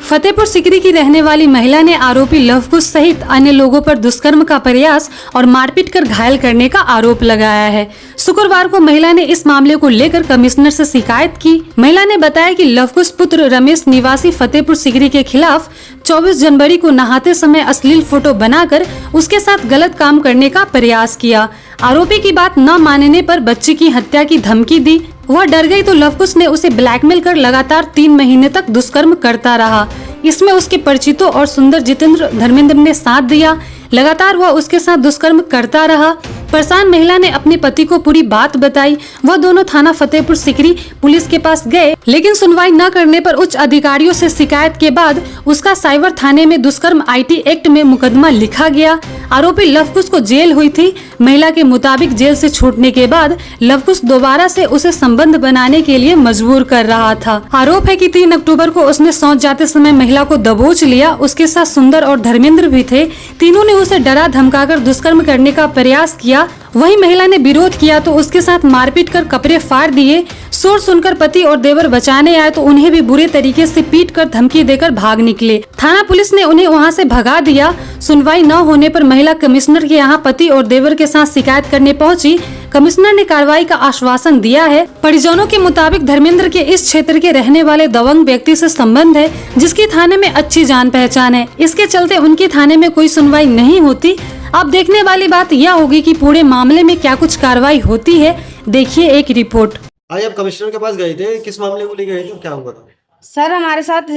फतेहपुर सिकरी की रहने वाली महिला ने आरोपी लवकुश सहित अन्य लोगों पर दुष्कर्म का प्रयास और मारपीट कर घायल करने का आरोप लगाया है। शुक्रवार को महिला ने इस मामले को लेकर कमिश्नर से शिकायत की। महिला ने बताया कि लवकुश पुत्र रमेश निवासी फतेहपुर सिकरी के खिलाफ 24 जनवरी को नहाते समय अश्लील फोटो बनाकर उसके साथ गलत काम करने का प्रयास किया। आरोपी की बात न मानने पर बच्ची की हत्या की धमकी दी। वह डर गई तो लवकुश ने उसे ब्लैकमेल कर लगातार 3 महीने तक दुष्कर्म करता रहा। इसमें उसके परिचितों और सुंदर जितेंद्र धर्मेंद्र ने साथ दिया। लगातार वह उसके साथ दुष्कर्म करता रहा। परेशान महिला ने अपने पति को पूरी बात बताई। वह दोनों थाना फतेहपुर सिकरी पुलिस के पास गए, लेकिन सुनवाई न करने पर उच्च अधिकारियों से शिकायत के बाद उसका साइबर थाने में दुष्कर्म आईटी एक्ट में मुकदमा लिखा गया। आरोपी लवकुश को जेल हुई थी। महिला के मुताबिक जेल से छूटने के बाद लवकुश दोबारा से उसे संबंध बनाने के लिए मजबूर कर रहा था। आरोप है कि 3 अक्टूबर को उसने सौंच जाते समय महिला को दबोच लिया। उसके साथ सुंदर और धर्मेंद्र भी थे। तीनों ने उसे डरा धमकाकर दुष्कर्म करने का प्रयास किया। वहीं महिला ने विरोध किया तो उसके साथ मारपीट कर कपड़े फाड़ दिए। शोर सुनकर पति और देवर बचाने आए तो उन्हें भी बुरे तरीके से पीट कर धमकी देकर भाग निकले। थाना पुलिस ने उन्हें वहां से भगा दिया। सुनवाई न होने पर महिला कमिश्नर के यहां पति और देवर के साथ शिकायत करने पहुंची। कमिश्नर ने कार्रवाई का आश्वासन दिया है। परिजनों के मुताबिक धर्मेंद्र के इस क्षेत्र के रहने वाले दबंग व्यक्ति से संबंध है, जिसकी थाने में अच्छी जान पहचान है। इसके चलते उनकी थाने में कोई सुनवाई नहीं होती। अब देखने वाली बात यह होगी कि पूरे मामले में क्या कुछ कार्रवाई होती है। देखिए एक रिपोर्ट। आज आप कमिश्नर के पास गए थे, किस मामले को लेकर गए थे, क्या हुआ था? सर हमारे साथ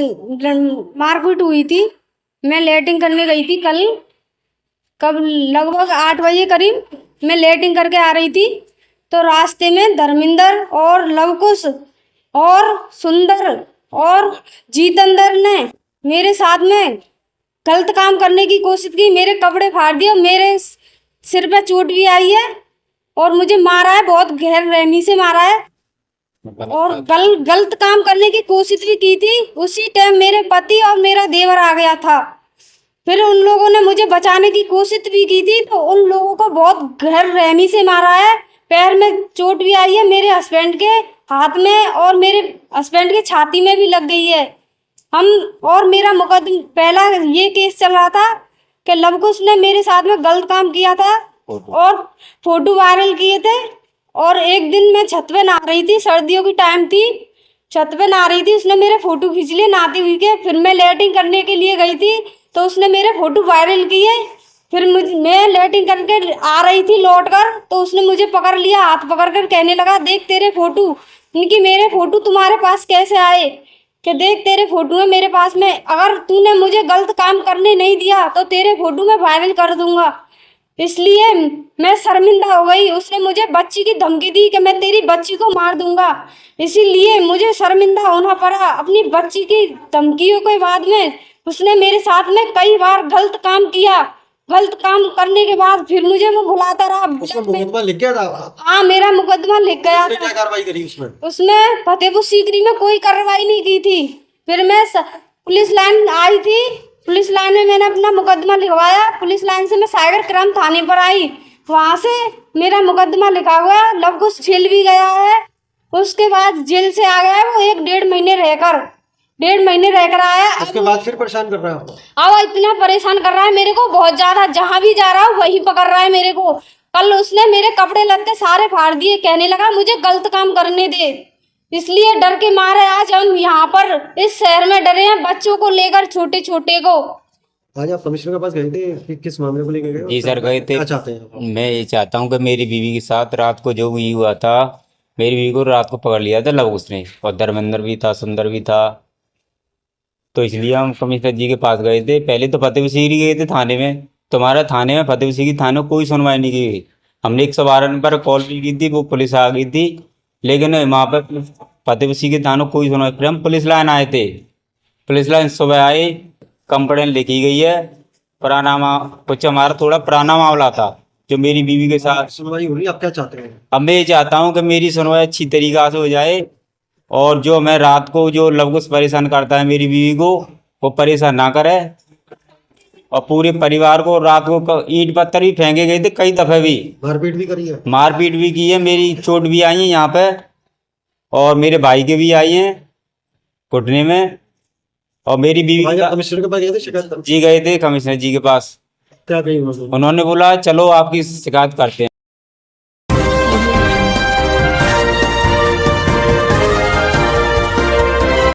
मारपीट हुई थी। मैं लेटिंग करने गई थी कब लगभग 8 बजे करीब मैं लेटिंग करके आ रही थी, तो रास्ते में धर्मेंद्र और लवकुश और सुंदर और जितेंद्र ने मेरे साथ में गलत काम करने की कोशिश की। मेरे कपड़े फाड़ दिए, मेरे सिर पे चोट भी आई है और मुझे मारा है, बहुत गहर रहमी से मारा है और गलत काम करने की कोशिश भी की थी। उसी टाइम मेरे पति और मेरा देवर आ गया था। फिर उन लोगों ने मुझे बचाने की कोशिश भी की थी, तो उन लोगों को बहुत गहर रहमी से मारा है। पैर में चोट भी आई है, मेरे हस्बैंड के हाथ में और मेरे हस्बैंड के छाती में भी लग गई है। मेरा मुकदमा पहला ये केस चल रहा था कि लवकुश ने मेरे साथ में गलत काम किया था और फोटो वायरल किए थे। और एक दिन मैं छत पे नहा रही थी, सर्दियों की टाइम थी, छत पे नहा रही थी, उसने मेरे फोटो खींच लिए नहाती हुई के। फिर मैं लेटिंग करने के लिए गई थी तो उसने मेरे फोटो वायरल किए। फिर मैं लेटिंग करके आ रही थी लौट कर, तो उसने मुझे पकड़ लिया, हाथ पकड़ कर कहने लगा, देख तेरे फोटो। इनकी मेरे फोटो तुम्हारे पास कैसे आए? कि देख तेरे फोटो है मेरे पास में, अगर तूने मुझे गलत काम करने नहीं दिया तो तेरे फोटो मैं वायरल कर दूंगा। इसलिए मैं शर्मिंदा हो गई। उसने मुझे बच्ची की धमकी दी कि मैं तेरी बच्ची को मार दूंगा, इसीलिए मुझे शर्मिंदा होना पड़ा। अपनी बच्ची की धमकियों के बाद में उसने मेरे साथ में कई बार गलत काम किया। गलत काम करने के बाद फिर मुझे वो बुलाता रहा। उसका मुकदमा लिख गया था? हाँ, मेरा मुकदमा लिख गया था। क्या कार्रवाई करी उसमें? उसमें फतेहपुर सीकरी में कोई कार्रवाई नहीं की थी। फिर मैं पुलिस लाइन आई थी, पुलिस लाइन में मैंने अपना मुकदमा लिखवाया। पुलिस लाइन से मैं सागर क्राइम थाने पर आई, वहाँ से मेरा मुकदमा लिखा हुआ है। लवकुश जेल भी गया है, उसके बाद जेल से आ गया है वो 1-1.5 महीने रहकर आया। उसके बाद फिर परेशान कर रहा है। अब इतना परेशान कर रहा है मेरे को बहुत ज्यादा, जहाँ भी जा रहा हूँ वही पकड़ रहा है मेरे को। कल उसने मेरे कपड़े लत्ते सारे फाड़ दिए, कहने लगा मुझे गलत काम करने दे। इसलिए डर के मारे आज हम यहाँ पर इस शहर में डरे हैं, बच्चों को लेकर, छोटे छोटे को। आज आप कमिश्नर के पास गए थे, किस मामले को लेकर गए? जी सर, गए थे। क्या चाहते हैं? मैं ये चाहता हूँ कि मेरी बीवी के साथ रात को जो भी हुआ था, मेरी बीवी को रात को पकड़ लिया था लवकुश ने, और धर्मेंद्र भी था, सुंदर भी था। तो इसलिए हम कमिश्नर जी के पास गए थे। पहले तो फतेहपुर सीकरी गए थे थाने में, तुम्हारा थाने में फतेहपुर सीकरी थाने में कोई सुनवाई नहीं की गई। हमने 112 नंबर कॉल भी की थी, वो पुलिस आ गई थी, लेकिन वहाँ पर फतेहपुर सीकरी थाने कोई सुनवाई। फिर हम पुलिस लाइन आए थे, पुलिस लाइन सुबह आए, कंप्लेंट लिखी गई है। पुराना कुछ हमारा थोड़ा पुराना मामला था जो मेरी बीवी के साथ। सुनवाई हो रही, आप क्या चाहते हैं? अब मैं ये चाहता हूँ कि मेरी सुनवाई अच्छी तरीका से हो जाए, और जो मैं रात को जो लवकुश परेशान करता है मेरी बीवी को, वो परेशान ना करे। और पूरे परिवार को रात को ईंट पत्थर भी फेंके गए थे, कई दफे भी मारपीट भी करी है। मारपीट भी की है, मेरी चोट भी आई है यहाँ पे, और मेरे भाई के भी आई हैं घुटने में। और मेरी बीवी आज का आप कमिश्नर के पास गए थे शिकायत करने? जी गए थे कमिश्नर जी के पास। क्या कही उन्होंने? उन्होंने बोला चलो आपकी शिकायत करते हैं।